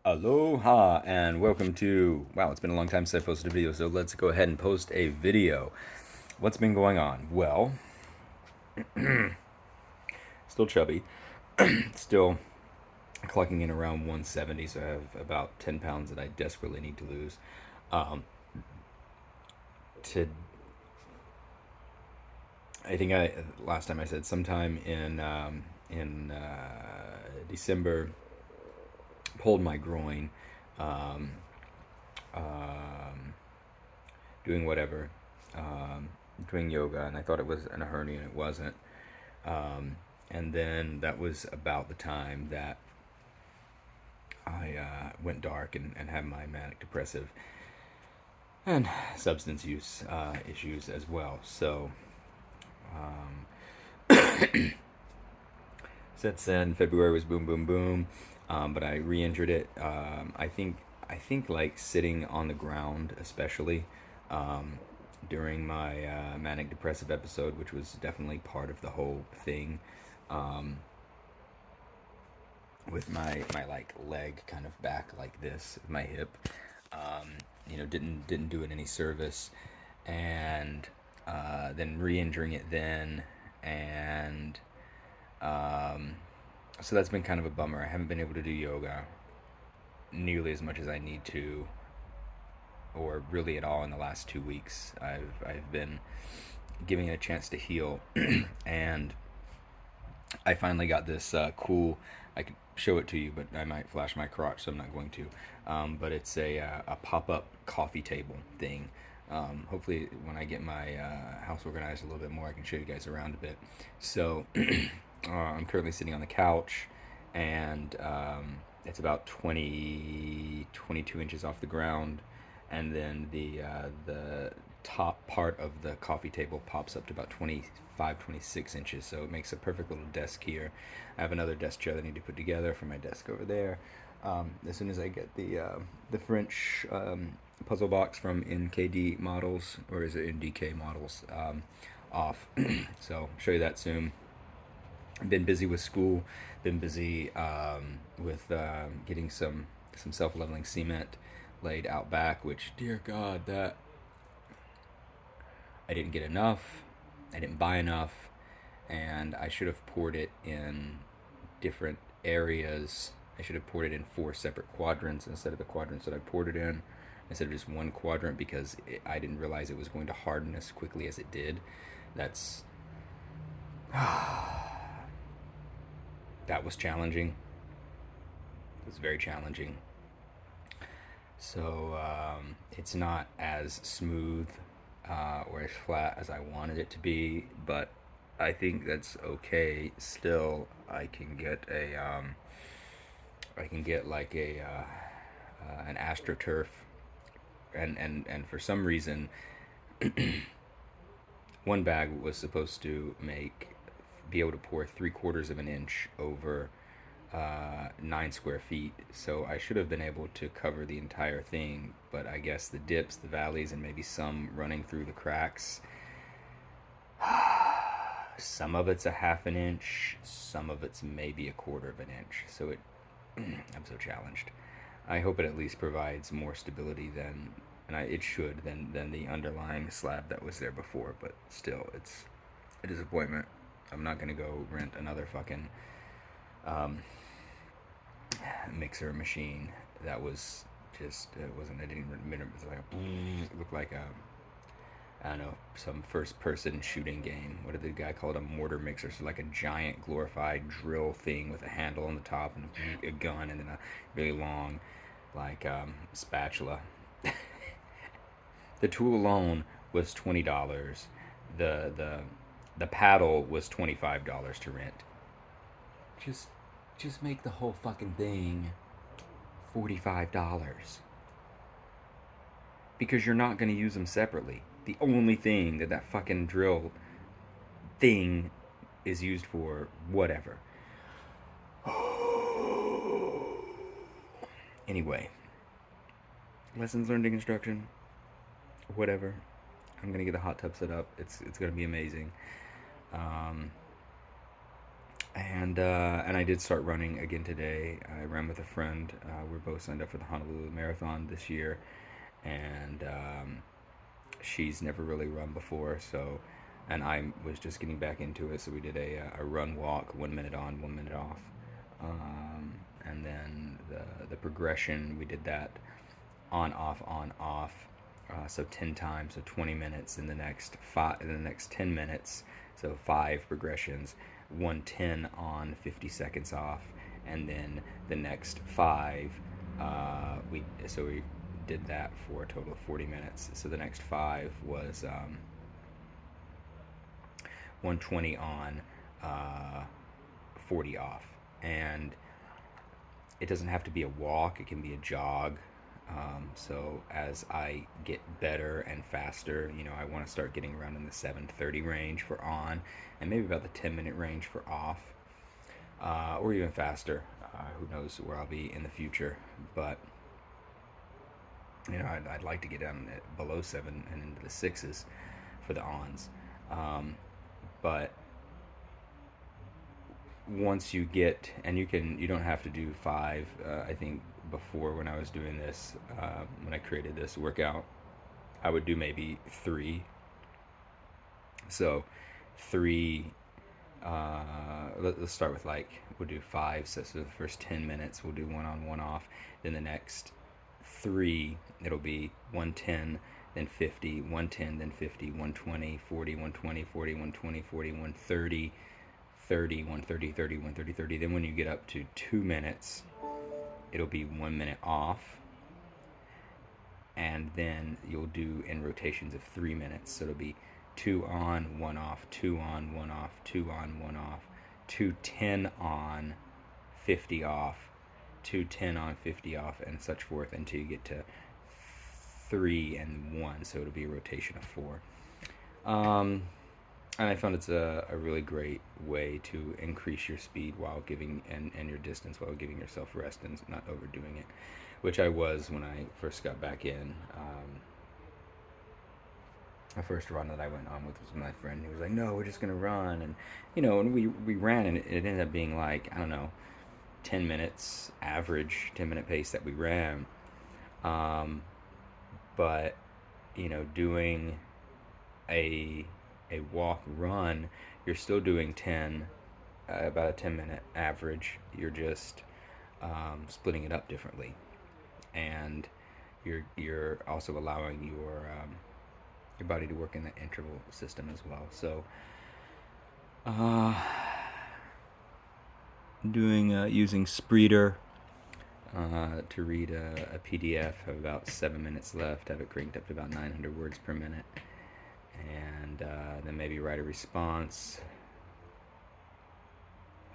Aloha and welcome to, wow, it's been a long time since I posted a video, so let's go ahead and post a video. What's been going on? Well, still chubby, still clocking in around 170, so I have about 10 pounds that I desperately need to lose. Um, to, I think last time I said sometime in December, pulled my groin, um, um, doing whatever, um, doing yoga, and I thought it was in a hernia, and it wasn't. And then that was about the time that I went dark and had my manic depressive and substance use issues as well. So since then, February was boom, boom, boom. But I re-injured it. I think like sitting on the ground, especially um, during my manic depressive episode, which was definitely part of the whole thing. Um, with my like leg kind of back like this, my hip, didn't do it any service, and then re-injuring it then, and um, so that's been kind of a bummer. I haven't been able to do yoga nearly as much as I need to, or really at all in the last 2 weeks. I've been giving it a chance to heal, and I finally got this cool. I could show it to you, but I might flash my crotch, so I'm not going to. But it's a pop-up coffee table thing. Hopefully, when I get my house organized a little bit more, I can show you guys around a bit. So, I'm currently sitting on the couch, and it's about 22 inches off the ground, and then the top part of the coffee table pops up to about 25, 26 inches, so it makes a perfect little desk here. I have another desk chair that I need to put together for my desk over there. As soon as I get the French puzzle box from NKD Models, or is it NDK Models, off. So I'll show you that soon. Been busy with school, been busy with getting some self-leveling cement laid out back, which, dear God, that I didn't get enough, I didn't buy enough, and I should have poured it in different areas. I should have poured it in 4 separate quadrants instead of the quadrants that I poured it in, instead of just one quadrant, because I didn't realize it was going to harden as quickly as it did. That's that was challenging. It was very challenging. So it's not as smooth or as flat as I wanted it to be, but I think that's okay. Still, I can get like an AstroTurf, and for some reason, one bag was supposed to be able to pour 3/4 of an inch over 9 square feet. So I should have been able to cover the entire thing, but I guess the dips, the valleys, and maybe some running through the cracks. Some of it's a half an inch, some of it's maybe 1/4 of an inch. So I'm so challenged. I hope it at least provides more stability it should, than the underlying slab that was there before. But still, it's a disappointment. I'm not gonna go rent another fucking um, mixer machine. That was just, it wasn't, I didn't even, it was like it looked like a, I don't know, some first person shooting game. What did the guy call it? A mortar mixer. So like a giant glorified drill thing with a handle on the top and a gun, and then a really long like spatula. The tool alone was $20. The the paddle was $25 to rent. Just just make the whole fucking thing $45, because you're not going to use them separately. The only thing that fucking drill thing is used for, whatever. Anyway, lessons learned in construction, whatever. I'm gonna get the hot tub set up. It's gonna be amazing. Um, And I did start running again today. I ran with a friend. We're both signed up for the Honolulu Marathon this year, and she's never really run before. So, and I was just getting back into it. So we did a run walk, 1 minute on, 1 minute off, and then the progression we did that on off on off. So 10 times, so 20 minutes in the next 10 minutes. So five progressions, 110 on, 50 seconds off, and then the next five. We did that for a total of 40 minutes. So the next five was 120 on, 40 off, and it doesn't have to be a walk. It can be a jog. So as I get better and faster, I want to start getting around in the 7:30 range for on, and maybe about the 10-minute range for off, or even faster. Who knows where I'll be in the future? But I'd like to get down below 7 and into the sixes for the ons. But once you get, and you don't have to do five. I think before, when I was doing this, when I created this workout, I would do maybe three. So three. Let's start with, like, we'll do five. So the first 10 minutes we'll do one on, one off. Then the next three, it'll be 110, then 50, 110, then 50, 120, 40, 120, 40, 120, 40, 130, 30, 130, 30, 130, 30. Then when you get up to 2 minutes, it'll be 1 minute off. And then you'll do in rotations of 3 minutes. So it'll be 2 on, 1 off, 2 on, 1 off, 2 on, 1 off, 210 on, 50 off, 210 on, 50 off, and such forth until you get to 3 and 1. So it'll be a rotation of 4. And I found it's a really great way to increase your speed while giving, and your distance while giving yourself rest and not overdoing it, which I was when I first got back in. The first run that I went on with was my friend. He was like, "No, we're just gonna run," and and we ran, and it ended up being like, I don't know, 10 minutes average, 10-minute pace that we ran. But doing a walk run, you're still doing 10, about a 10-minute average. You're just splitting it up differently, and you're also allowing your body to work in the interval system as well. So doing using Spreeder to read a PDF. Have about 7 minutes left. Have it cranked up to about 900 words per minute, and then maybe write a response.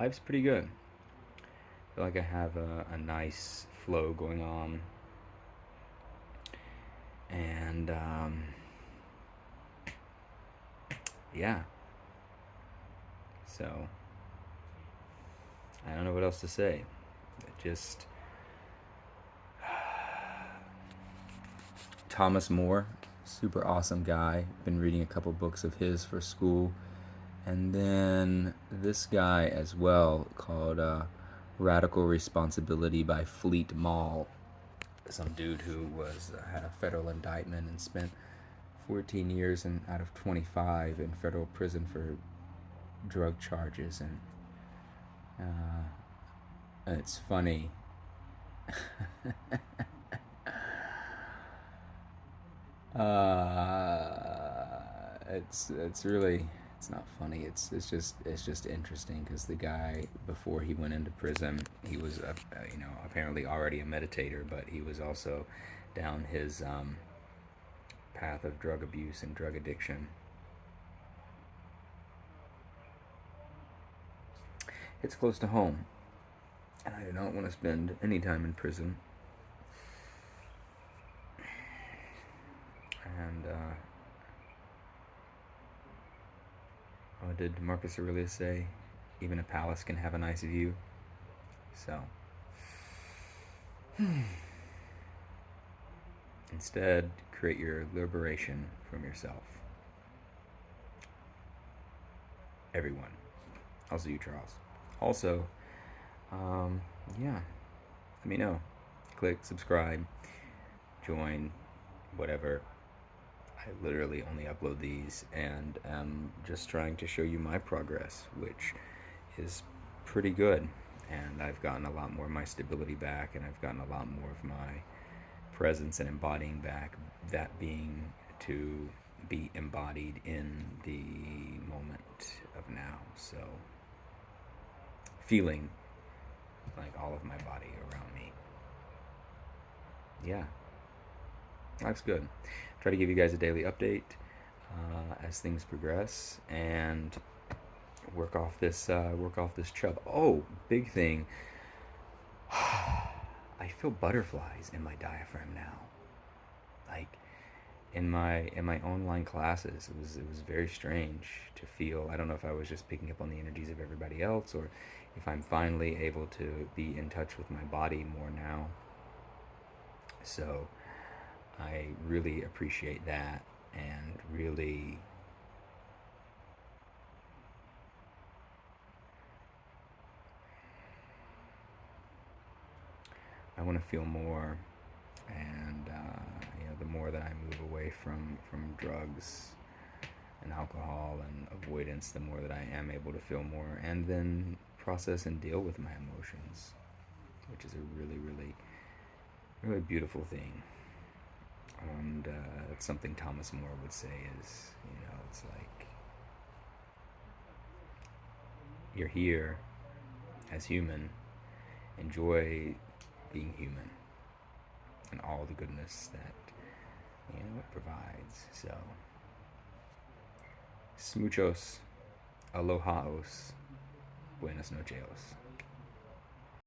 Life's pretty good. I feel like I have a nice flow going on, and yeah. So I don't know what else to say. Just Thomas More, super awesome guy. Been reading a couple books of his for school. And then this guy as well, called Radical Responsibility by Fleet Mall. Some dude who had a federal indictment and spent 14 years out of 25 in federal prison for drug charges. And it's funny. It's really, it's not funny. It's just interesting, because the guy, before he went into prison, he was apparently already a meditator, but he was also down his path of drug abuse and drug addiction. It's close to home, and I do not want to spend any time in prison. And what did Marcus Aurelius say? Even a palace can have a nice view. So instead, create your liberation from yourself. Everyone. I'll see you, Charles. Also, um, yeah, let me know. Click subscribe, join, whatever. I literally only upload these and am just trying to show you my progress, which is pretty good. And I've gotten a lot more of my stability back, and I've gotten a lot more of my presence and embodying back. That being to be embodied in the moment of now. So, feeling like all of my body around me. Yeah, life's good. Try to give you guys a daily update as things progress, and work off this chub. Oh, big thing. I feel butterflies in my diaphragm now. Like in my online classes, it was very strange to feel. I don't know if I was just picking up on the energies of everybody else, or if I'm finally able to be in touch with my body more now. So I really appreciate that, and really, I want to feel more. And the more that I move away from drugs and alcohol and avoidance, the more that I am able to feel more, and then process and deal with my emotions, which is a really, really, really beautiful thing. And it's something Thomas More would say is, it's like you're here as human, enjoy being human and all the goodness that it provides. So, smoochos, alohaos, buenas noches.